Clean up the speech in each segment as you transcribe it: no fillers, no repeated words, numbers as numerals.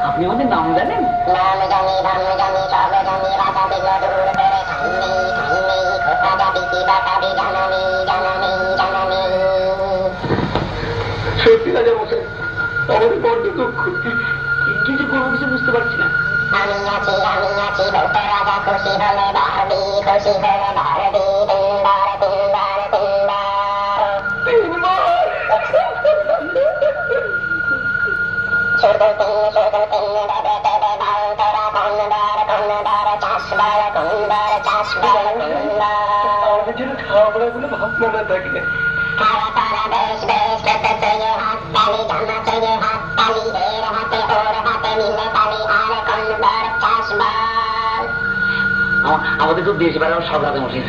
আপনি আমাদের নাম জানেন? নাম জানি, ধর্ম জানি, সব জানি, রাজা দিল দূর করে খাননি খাননি, খোকা যাবি কি বাঁকাবি জানানি জানানি জানানি। সত্যি রাজা মশাই, আমাদের বড্ড দুঃখ, কিছু কোনো কিছু বুঝতে পারছি না। আমি আছি ভূত রাজা, খুশি হলে বাড়বি, খুশি হলে বাড়বি, তিনবার তিনবার তিনবার শুধু তিন দেবে দেবে বল তোরা কোনবার চাষবার কোনবার চাষবার আমাদের যেন খাওয়া-দাওয়াগুলো ভাবনা না থাকে। খাওয়া তারা বেশ বেশ খেতে চেয়ে হাত তালি, জানা চেয়ে হাত তালি, এর হাতে ওর হাতে মিলে তালি, আর কোনবার চাষবার। আমাদের তো দেশ বেড়াও সব রাজা মশাই,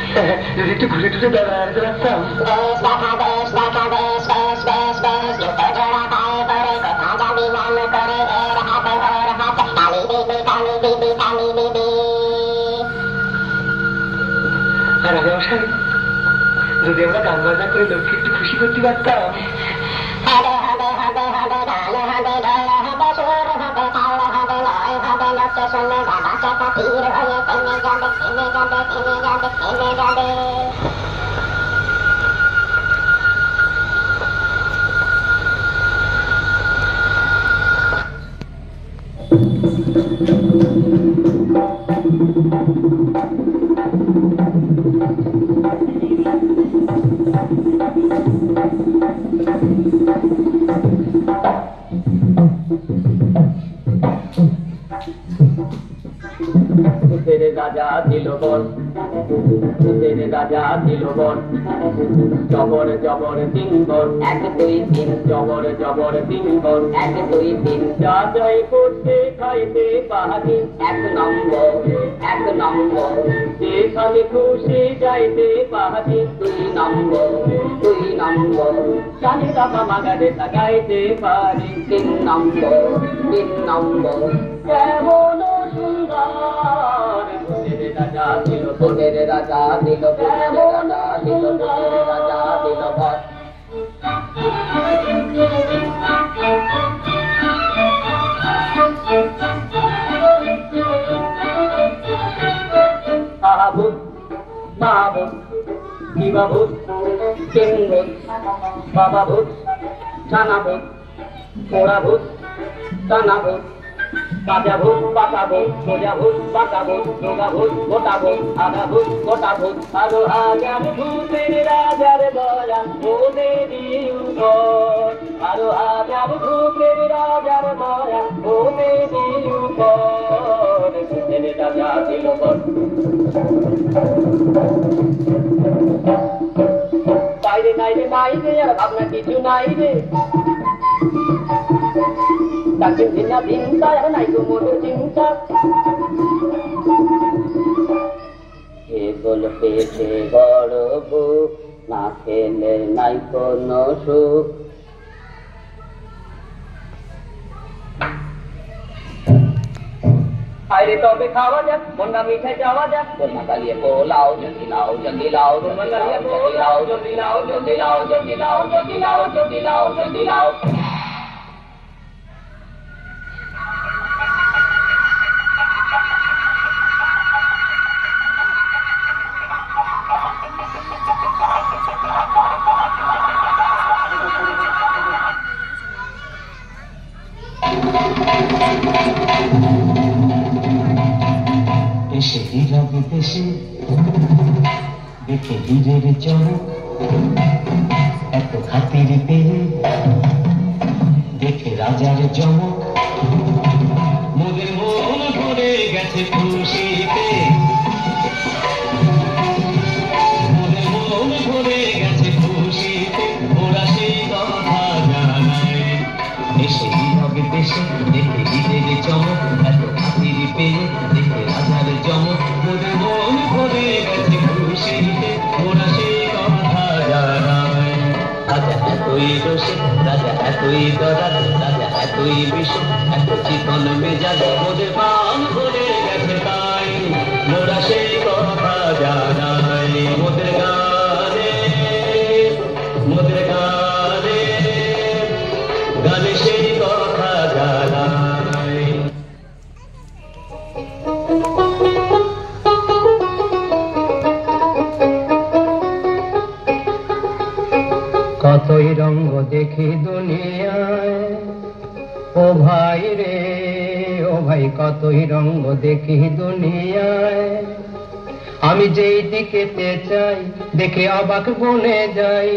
যদি একটু ঘুরে টুরে বেড়াতে রাখতাম। দেশ দেখা বেশ বেশ বেশ বেশ, জুতো জোড়া পায়ে পরে কোথা যাবি নাম করে, এর হাতে ওর হাতে তালি দিবি তালি দিবি তালি দিবি। আর রাজা মশাই, যদি আমরা গান বাজনা করে লোককে একটু খুশি করতে পারতাম। হবে হবে হবে হবে, গান হবে, ঢোল হবে, সুর হবে, তাল হবে, লয় হবে, লোকে শুনে গাবা চাকা তীর হয়ে থেমে যাবে থেমে যাবে থেমে যাবে থেমে যাবে। রাজা দিল বল, রাজা দিল বল, জবর জবর তিন বল, 1 2 3, জবর জবর তিন বল, 1 2 3, যা যাই করতে খাইতে পাহাড়ি, 1 নম্বর 1 নম্বর, যেখানে খুশি যাইতে পাহাড়ি, 2 নম্বর 2 নম্বর, জানি বাবা মাগারে তাকাইতে পারি, 3 নম্বর 3 নম্বর, কেমন সুন্দর রাজা দিল, তোদের রাজা দিল, কেমন সুন্দর রাজা দিল বল। আহাবুত মাহবুত দিবাবুত কিংবুত বাবাবুত ছানাবুত পোড়াবুত টানাবুত কাজাভূত পাকাভূত সোজাভূত পাকাভূত যোগাভূত গোটাভূত আধাভূত গোটাভূত আরো হাজার ভূতের রাজার দয়া ওদের উপর, আরো হাজার ভূতের রাজার দয়া ওদের উপর, ভূতের রাজা দিল বল। বাইরে নাই রে নাই রে, আর ভাবনা কিছু নাই রে, তাকে ভিন্ন চিন্তা নাই তো মনে চিন্তা, কেবল পেটে বড় বুক, না খেলে নাই কোনো সুখ। আরে তবে খাওয়া যাক, মন্ডা মিঠাই যাওয়া যাক, কন্যা কালিয়ে পোলাও জলদি লাও জলদি লাও, কন্যা কালিয়ে পোলাও জলদি লাও জলদি লাও জলদি লাও জলদি লাও জলদি লাও জলদি লাও। এসে নীরবে দেশে দেখে হীরের চমক, এত খাতির পেয়ে দেখে রাজার জমক, মোদের মন ভরে গেছে খুশিতে, মোদের মন ভরে গেছে খুশিতে, ওরা সেই কথা জানায়। এসে নীরবে দেশে দেখে হীরের চমক, এত খাতির পেয়ে দেখে রাজার জমক, মোদের মন ভরে গেছে খুশিতে, ওরা সেই কথা জানায়। রাজা এতই দোষে, রাজা এতই দরাজ, রাজা এতই বিষ, এত চিকন মেজাজ, মোদের প্রাণ ভরে গেছে তাই, মোরা সেই কথা জানাই। মোদের গানে, মোদের গানে, গানে সেই কথা জানাই। কতই রঙ্গ দেখি দুনিয়ায়, ও ভাই রে ও ভাই, কতই রঙ্গ দেখি দুনিয়ায়, আমি যেই দিকেতে চাই দেখে অবাক বনে যাই,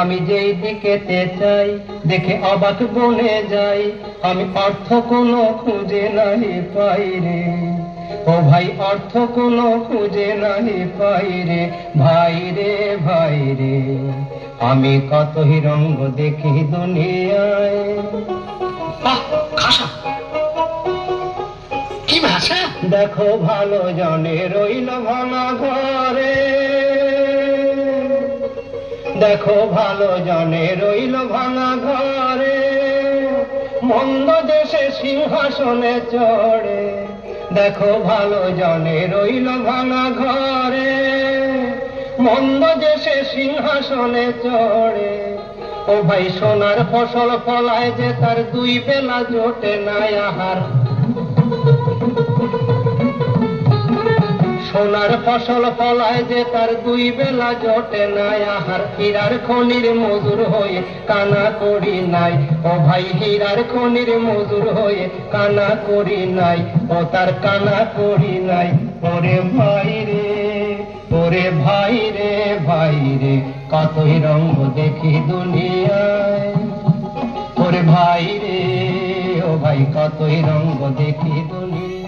আমি যেই দিকেতে চাই দেখে অবাক বনে যাই, আমি অর্থ কোনো খুঁজে নাহি পাই রে, ও ভাই অর্থ কোনো খুঁজে নাহি পাই রে, ভাই রে ভাই রে, আমি কতই রঙ্গ দেখি দুনিয়ায়। কি ভাষা! দেখো ভালো জনে রইল ভাঙা ঘরে, দেখো ভালো জনে রইল ভাঙা ঘরে, মন্দ দেশে সিংহাসনে চড়ে, দেখো ভালো জনে রইল ভাঙা ঘরে, মন্দ দেশে সিংহাসনে চড়ে, ও ভাই সোনার ফসল ফলায় যে তার দুই বেলা জোটে নাই আহার, সোনার ফসল ফলায় যে তার দুই বেলা জোটে নাই আহার, হীরার খনির মজুর হয়ে কানা করি নাই, ও ভাই হীরার খনির মজুর হয়ে কানা করি নাই, ও তার কানা করি নাই। ওরে ভাই রে, ওরে ভাই রে ভাই রে, কতই রঙ্গ দেখি দুনিয়ায়, ওরে ভাই রে ও ভাই, কতই রঙ্গ দেখি দুনিয়ায়।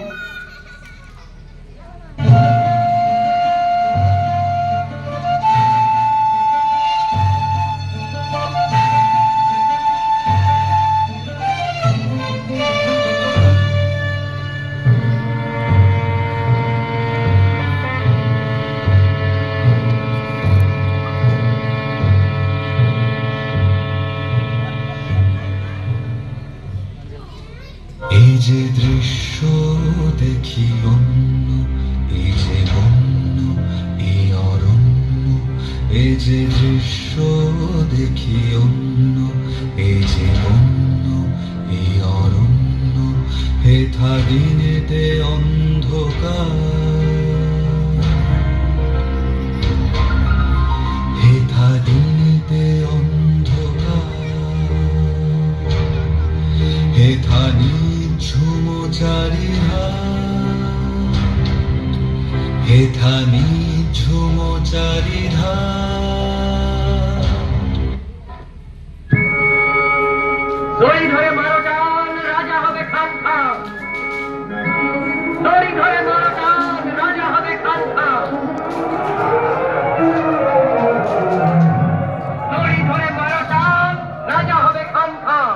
এই যে দৃশ্য দেখি অন্য, এই যে বন্য এই অরণ্য, এই যে দৃশ্য দেখি অন্য, এই যে বন্য এই অরণ্য, হেথা দিনেতে অন্ধকার, হেথা দিনেতে অন্ধকার, হেথা নিঝুম চারিধার, হেথা নিঝুম চারিধার। দড়ি ধরে মারো টান, রাজা হবে খান খান, দড়ি ধরে মারো টান, রাজা হবে খান খান, দড়ি ধরে মারো টান, রাজা হবে খান খান।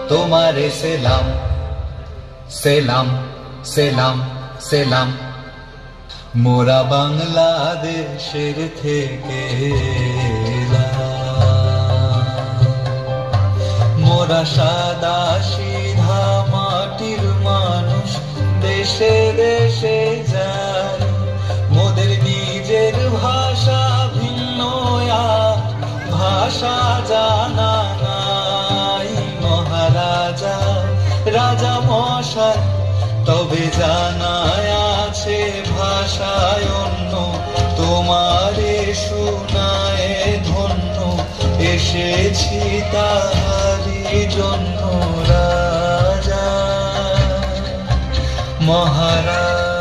তোমারে সেলাম সেলাম সেলাম সেলাম মোরা বাংলাদেশের থেকে মোরা সাদা সিধা মাটির মানুষ দেশে দেশে যায় মোদের নিজের ভাষা ভিন্ন আর ভাষা জানা নাই মহারাজা রাজা মশাই তবে জানা আছে ভাষায় অন্য তোমারে শোনায় ধন্য এসেছি তাহারি জন্য রাজা মহারাজ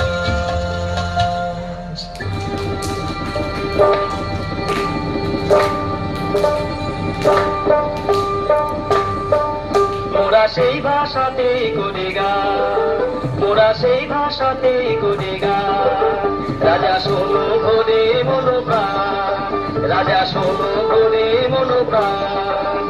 মোরা সেই ভাষাতেই করি গান মোরা সেই ভাষাতেই করি গান রাজা শোনো ভরে মনোপ্রাণ রাজা শোনো ভরে মনোপ্রাণ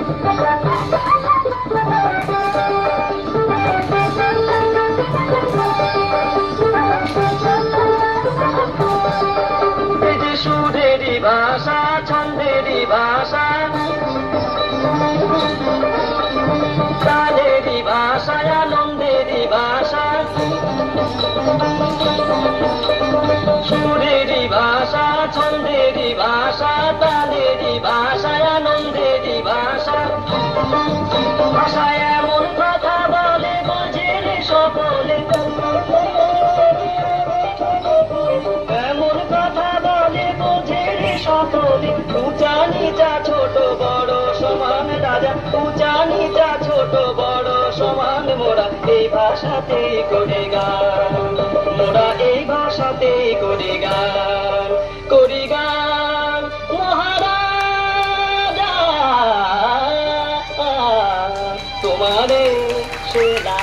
এই যে সুরেরই ভাষা ছন্দেরই ভাষা তালেরই ভাষায় আনন্দেরই ভাষা সুরেরই ভাষা ছন্দেরই ভাষা তালেরই ভাষায় আনন্দেরই ভাষা ভাষায় এমন কথা বলে বোঝে রে সকলে এমন কথা বলে বোঝে রে সকলে উঁচা নিচা ছোট বড় সমান রাজা উঁচা নিচা ছোট বড় সমান মোরা এই ভাষাতেই করে গান মোরা এই ভাষাতেই করে গান মহারাজা তোমারে সেরা